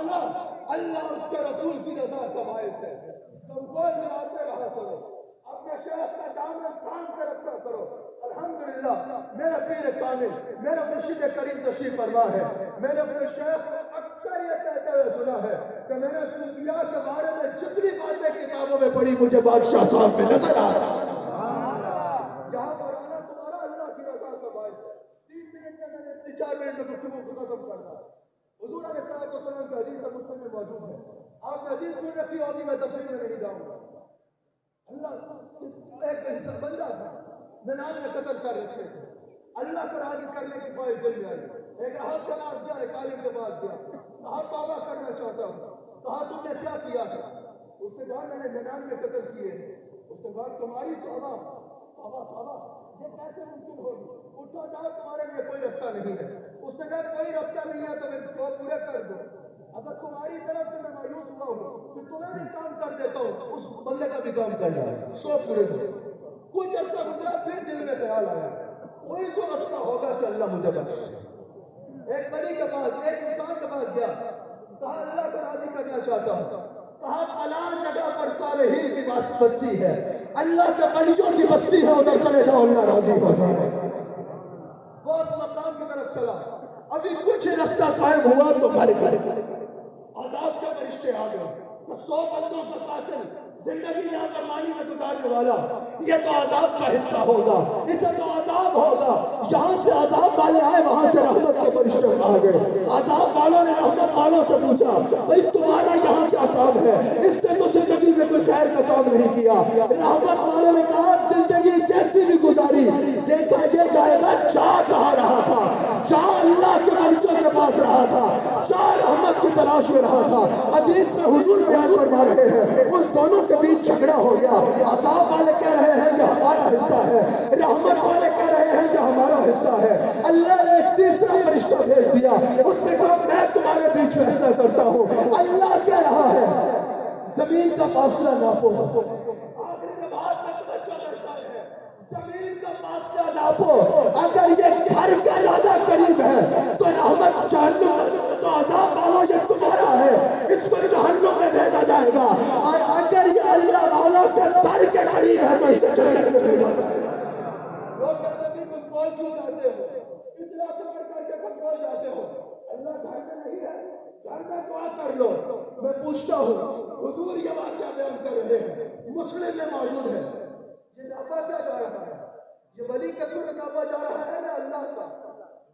آنا اللہ اس کے رسول کی رضا کا باعث ہے. تم گول میں آتے رہا کرو, اپنے شیخ کا دامن تھام کے رکھا کرو. الحمدللہ میرا پیر کامل, میرا مرشد کریم تشریف فرما ہے. میں نے اپنے شیخ کو اکثر یہ کہتے ہوئے سنا ہے کہ میں نے صوفیاء کے بارے میں جتنی باتیں کتابوں میں پڑھی مجھے بادشاہ صاحب میں نظر آ رہا ہے. یہاں پر آنا تمہارا اللہ کی رضا کا باعث ہے. 3 منٹ میں نے اپنی 4 منٹ میں گفتگو ختم کرنا. حضور علیہ السلام کی حدیث مسلم میں موجود ہے. آپ نے حدیث سن رکھی ہوگی, میں تفصیل میں نہیں جاؤں گا. اللہ ایک انسان بندہ تھا, 99 قتل کر رکھے تھے. اللہ کو راضی کرنے کی خواہش دل میں آئی. ایک راہب کا نام گیا, ایک عالم کے پاس گیا, کہا توبہ کرنا چاہتا ہوں. کہا تم نے کیا کیا تھا؟ اس نے کہا میں نے 99 قتل کیے. اس نے کہا تمہاری توبہ یہ کیسے ممکن ہوگی؟ اٹھو جاؤ, تمہارے لیے کوئی رستہ نہیں ہے. اس نے کہا کوئی رستہ نہیں ہے تو پھر 100 پورے کر دو. اگر تمہاری طرف سے میں مایوس ہوا ہوں تو تمہیں بھی کام کر دیتا ہوں, اس بندے کا بھی کام کر رہا ہے. 100 پورے دو. کچھ عرصہ گزرا, پھر دل میں خیال آیا کوئی تو رستہ ہوگا کہ اللہ مجھے بخشے. ایک ولی کے پاس, ایک انسان کے پاس گیا, کہا اللہ کو راضی کرنا چاہتا ہوں. کہا فلاں جگہ پر صالحین کی بستی ہے, اللہ کے ولیوں کی بستی ہے, ادھر چلے جاؤ اللہ راضی ہو جائے. وہ اس مقام کی طرف چلا. ابھی کچھ رستہ قائم ہوا تو مر گئے. عذاب کے فرشتے آ گئے. 100 بندوں کا قاتل, زندگی نافرمانی میں گزارنے والا, یہ تو عذاب کا حصہ ہوگا, اسے تو عذاب ہوگا. یہاں سے عذاب والے آئے, وہاں سے رحمت کے فرشتے آ گئے. عذاب والوں نے رحمت والوں سے پوچھا بھائی تمہارا یہاں کیا کام ہے؟ اس نے تو زندگی میں کوئی خیر کا کام نہیں کیا. رحمت والوں نے کہا زندگی جیسی بھی گزاری, دیکھا یہ جائے گا جا کہاں رہا تھا, جا اللہ کے ولیوں کے پاس رہا تھا, جا رحمت کی تلاش میں رہا تھا. حدیث میں حضور بیان فرما رہے ہیں ان دونوں کے بیچ جھگڑا ہو گیا. عذاب والے کہہ رہے ہیں یہ ہمارا حصہ ہے, رحمت والے کہہ رہے ہیں یہ ہمارا حصہ ہے. اللہ نے ایک تیسرا فرشتہ بھیج دیا, اس نے کہا میں تمہارے بیچ فیصلہ کرتا ہوں. اللہ کہہ رہا ہے زمین کا فاصلہ ناپو. زمین کا فاصلہ ناپو, اگر یہ گھر کا زیادہ قریب ہے تو رحمت جہنم, تو عذاب والوں یہ تمہارا ہے, اس کو جہنم میں بھیجا جائے گا. اور اگر یہ اللہ والوں کے در کے قریب ہے تو اسے جنت میں بھیجا جائے گا. لوگ کہتے ہیں تم کون کیوں جاتے ہو, اتنا سفر کر کے تم کون جاتے ہو؟ اللہ گھر میں نہیں ہے, گھر میں دعا کر لو. میں پوچھتا ہوں, حضور یہ واقعہ بیان کر رہے ہیں, مسلم میں موجود ہے. یہ ناپا کیا جا رہا ہے؟ یہ ولی کا کیوں ناپا جا رہا ہے یا اللہ کا؟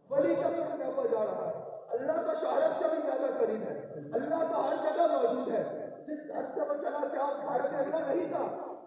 ولی کا کیوں ناپا جا رہا ہے؟ اللہ تو شہرت سے بھی زیادہ قریب ہے, اللہ تو ہر جگہ موجود ہے. جس گھر سے وہ چلا کیا اس گھر میں اللہ نہیں تھا,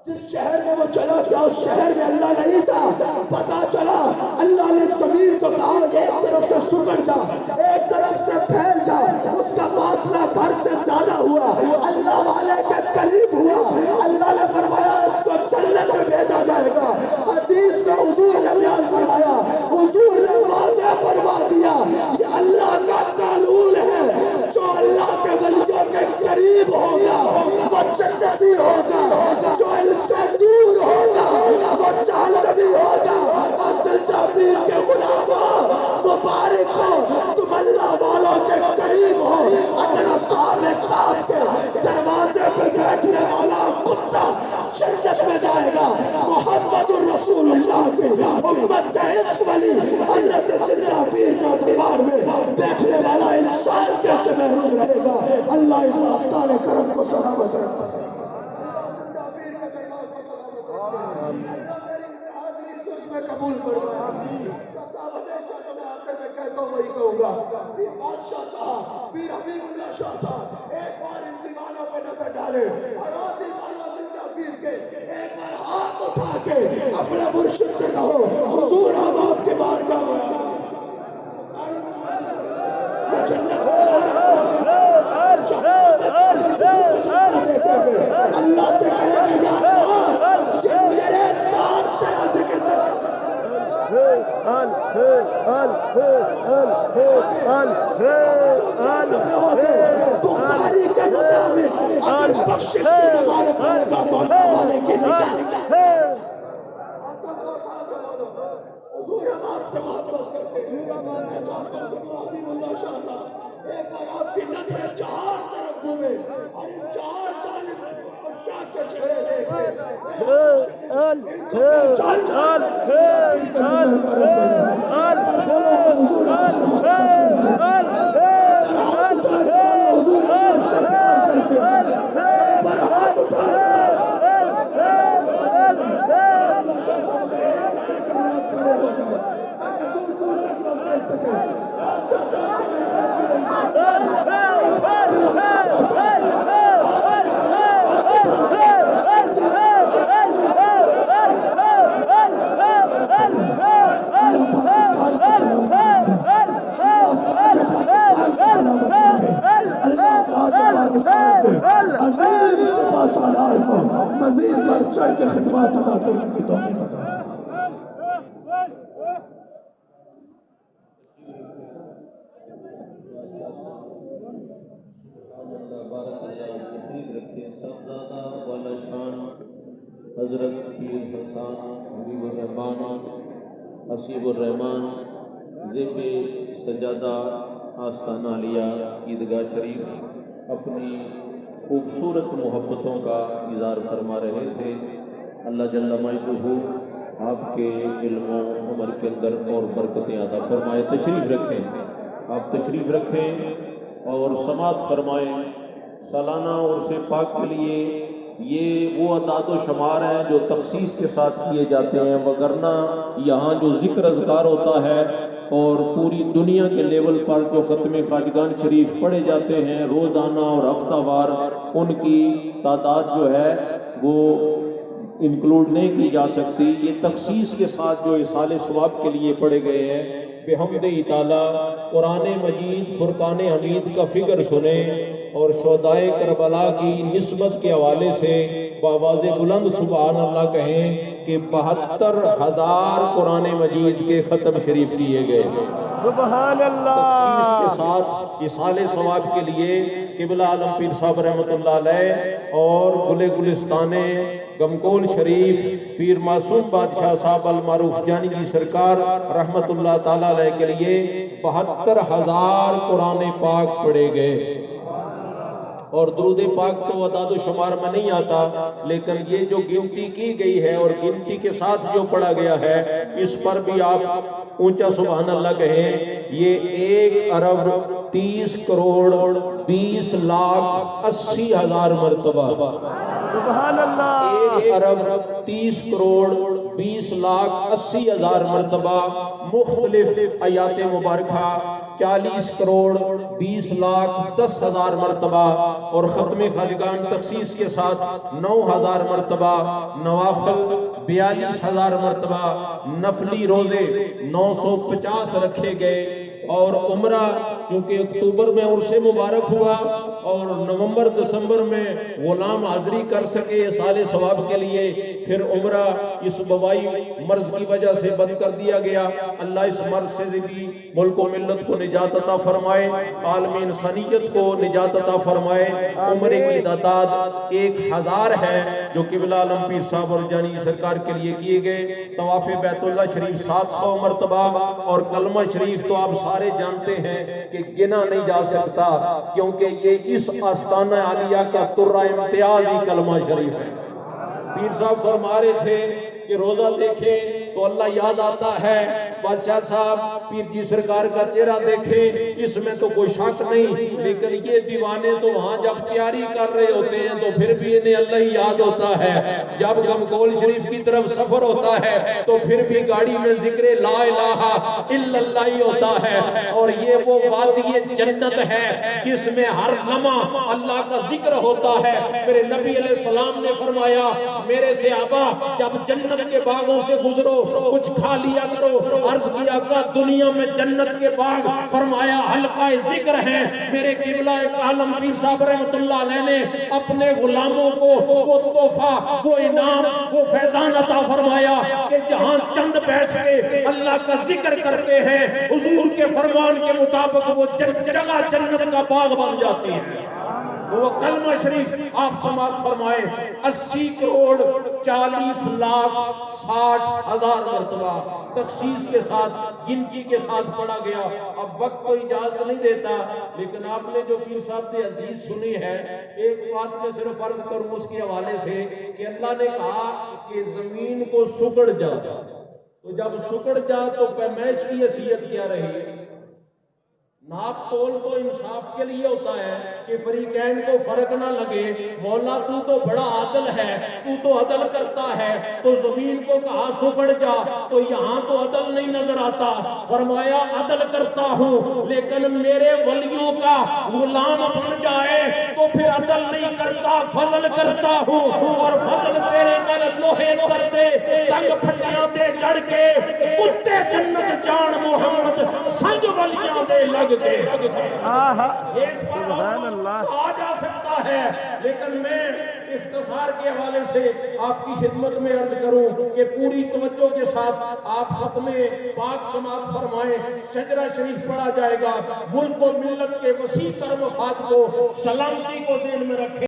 جس شہر میں وہ چلا کیا اس شہر میں اللہ نہیں تھا. پتا چلا اللہ نے زمین کو کہا ایک طرف سے سکڑ جا, ایک طرف سے پھیل جا. اس کا فاصلہ گھر سے زیادہ ہوا, اللہ والے کے قریب ہوا. اللہ نے فرمایا اس کو جنت میں بھیجا جائے گا. حدیث میں حضور نے بیان فرمایا, حضور نے واضح فرما دیا یہ اللہ کا قانون ہے, جو اللہ کے ولیوں کے قریب ہوگا وہ جنتی ہوگا, جو ان سے دور ہوگا وہ جہنمی ہوگا. عبد الجبیر کے غلاموں مبارک ہو, تم اللہ والوں کے قریب ہو. اگر اصحاب کہف کے دروازے پہ بیٹھنے والا کتا جنت میں جائے گا, محمد الرسول اللہ کی امت کا ایک ولی حضرت زندہ پیر کا دیوار میں بیٹھنے والا انسان کیسے محروم رہے گا؟ اللہ اس آستان کرم کو سلامت رکھتا ہے. اللہ زندہ پیر کا دیوار کو سلامت رکھتا ہے. اللہ میری حاضری سوچ میں قبول کرو. ہمیشہ تو میں آخر میں کہتا ہوں وہی کہوں گا, پیر بادشاہ صاحب, پیر حبیب اللہ شاہ صاحب ایک بار ان دیوانوں پہ نظر ڈالے اور آن دیوانوں زندہ پیر کے ایک بار ہاتھ اٹھا کے اپنے مرشد سے کہو حضور ہم آپ کے بارگاہ میں یہ جنت میں جا رہا ہے. اللہ سے کہے گا یا اللہ یہ میرے ساتھ تیرا ذکر کرتا بخاری کے مطابق اگر بخشش کی نظارت کرے گا تو اللہ والے کی نگاہ. حضور ہم آپ سے محبت کرتے ہیں. اللہ شاہ صاحب ایک بار آپ کی نظریں چار طرف گھومے اور ان چار جانب شاہ کے چہرے دیکھے بولو حضور آپ سے حضور آپ سے پیار کرتے ہیں برہات مزید بڑھ چڑھ کے خدمات ادا کرنے کی توفیق عطا حضرت پیر حسان حبیب الرحمان حسیب الرحمان ذب سجادہ آستانہ عالیہ عیدگاہ شریف اپنی خوبصورت محبتوں کا اظہار فرما رہے تھے۔ اللہ جل مجدہ آپ کے علم و عمر کے اندر اور برکتیں عطا فرمائے۔ تشریف رکھیں، آپ تشریف رکھیں اور سماعت فرمائیں۔ سالانہ عرس پاک کے لیے یہ وہ اعداد و شمار ہیں جو تخصیص کے ساتھ کیے جاتے ہیں، وگرنہ یہاں جو ذکر اذکار ہوتا ہے اور پوری دنیا کے لیول پر جو ختم خواجگان شریف پڑھے جاتے ہیں روزانہ اور ہفتہ وار، ان کی تعداد جو ہے وہ انکلوڈ نہیں کی جا سکتی۔ یہ تخصیص کے ساتھ جو اصال ثواب کے لیے پڑھے گئے ہیں، بحمد تعالیٰ قرآن مجید فرقان حمید کا فکر سنیں اور شہدائے کربلا کی نسبت کے حوالے سے بآواز بلند سبحان اللہ کہیں کہ 72,000 قرآن مجید کے ختم شریف کیے گئے ہیں سبحان اللہ۔ تخصیص کے ساتھ اصال ثواب کے لیے قبلہ عالم پیر صاحب رحمۃ اللہ علیہ اور گلستان گمکول شریف پیر معصوم بادشاہ صاحب المعروف جانی کی سرکار رحمت اللہ تعالیٰ علیہ کے لیے 72,000 قرآن پاک پڑھے گئے۔ اور درود پاک تو اعداد و شمار میں نہیں آتا، لیکن یہ جو گنتی کی گئی ہے اور گنتی کے ساتھ جو پڑھا گیا ہے، اس پر بھی آپ اونچا سبحان اللہ کہیں۔ یہ 1,30,20,80,000 مرتبہ، سبحان اللہ، 1,30,20,80,000 مرتبہ مختلف آیات مبارکہ 40,20,10,000 مرتبہ، اور ختم خواجگان تخصیص کے ساتھ 9,000 مرتبہ، نوافل 42,000 مرتبہ، نفلی روزے 950 رکھے گئے، اور عمرہ کیونکہ اکتوبر میں عرس مبارک ہوا اور نومبر دسمبر میں غلام حاضری کر سکے سال ثواب کے لیے، پھر عمرہ اس وبائی مرض کی وجہ سے بند کر دیا گیا۔ اللہ اس مرض سے بھی ملک و ملت کو نجات عطا فرمائے، عالم انسانیت کو نجات عطا فرمائے۔ عمرے کی تعداد 1,000 ہے جو قبلہ عالم پیر صاحب اور جانی سرکار کے لیے کیے گئے۔ طواف بیت اللہ شریف 700 مرتبہ، اور کلمہ شریف تو آپ سارے جانتے ہیں کہ گنا نہیں جا سکتا، کیونکہ یہ اس آستانہ عالیہ کا ترہ امتیازی کلمہ شریف ہے۔ پیر صاحب فرما رہے تھے کہ روزہ دیکھیں تو اللہ یاد آتا ہے، بادشاہ صاحب پیر جی سرکار کا چہرہ دیکھیں اس میں تو کوئی شک نہیں، لیکن یہ دیوانے تو وہاں جب تیاری کر رہے ہوتے ہیں تو پھر بھی انہیں اللہ ہی یاد ہوتا ہے۔ جب گمکول شریف کی طرف سفر ہوتا ہے تو پھر بھی گاڑی میں ذکر لا الہ الا اللہ ہی ہوتا ہے، اور یہ وہ وادی جنت ہے جس میں ہر لمحہ اللہ کا ذکر ہوتا ہے۔ میرے نبی علیہ السلام نے فرمایا، میرے صحابہ جب جنت کے باغوں سے گزرو کچھ کھا لیا کرو۔ عرض کیا کہ دنیا میں جنت کے باغ، فرمایا حلقہ ذکر ہیں۔ میرے قبلہ عالم پیر صاحب رحمت اللہ علیہ نے اپنے غلاموں کو وہ تحفہ، وہ انعام، وہ فیضان عطا فرمایا کہ جہاں چند بیٹھ کے اللہ کا ذکر کرتے ہیں، حضور کے فرمان کے مطابق وہ جگہ جنت کا باغ بن جاتی ہے۔ وہ کلمہ شریف آپ سماعت فرمائے 80 کروڑ 40 لاکھ 60 ہزار مرتبہ تخصیص کے ساتھ گنتی کے ساتھ پڑھا گیا۔ اب وقت تو اجازت نہیں دیتا، لیکن آپ نے جو پیر صاحب سے حدیث سنی ہے، ایک بات میں صرف عرض کروں اس کے حوالے سے کہ اللہ نے کہا کہ زمین کو سکڑ جا، تو جب سکڑ جا تو پیمائش کی حیثیت کیا رہی؟ ناپ تول تو انصاف کے لیے ہوتا ہے کہ فریقین کو فرق نہ لگے۔ مولا تو تو بڑا عادل ہے، تو تو عدل کرتا ہے، تو زمین کو کہا سکڑ جا، تو یہاں تو عدل نہیں نظر آتا۔ فرمایا عدل کرتا ہوں لیکن میرے ولیوں کا غلام بن جائے تو پھر عدل نہیں کرتا، فضل کرتا ہوں، اور فضل تیرے در لوہے کرتے سنگ پھٹیاں تے جڑ کے کتے جنت جان محمد سنگ ولیاں دے لگ کے اس پر آ جا سکتا ہے، لیکن میں اختصار کے حوالے سے آپ کی خدمت میں عرض کروں کہ پوری توجہ کے ساتھ آپ ختم پاک سماعت فرمائیں۔ شجرہ شریف پڑھا جائے گا، ملک و ملت کے وسیع تر مفاد کو سلامتی کو ذہن میں رکھیں۔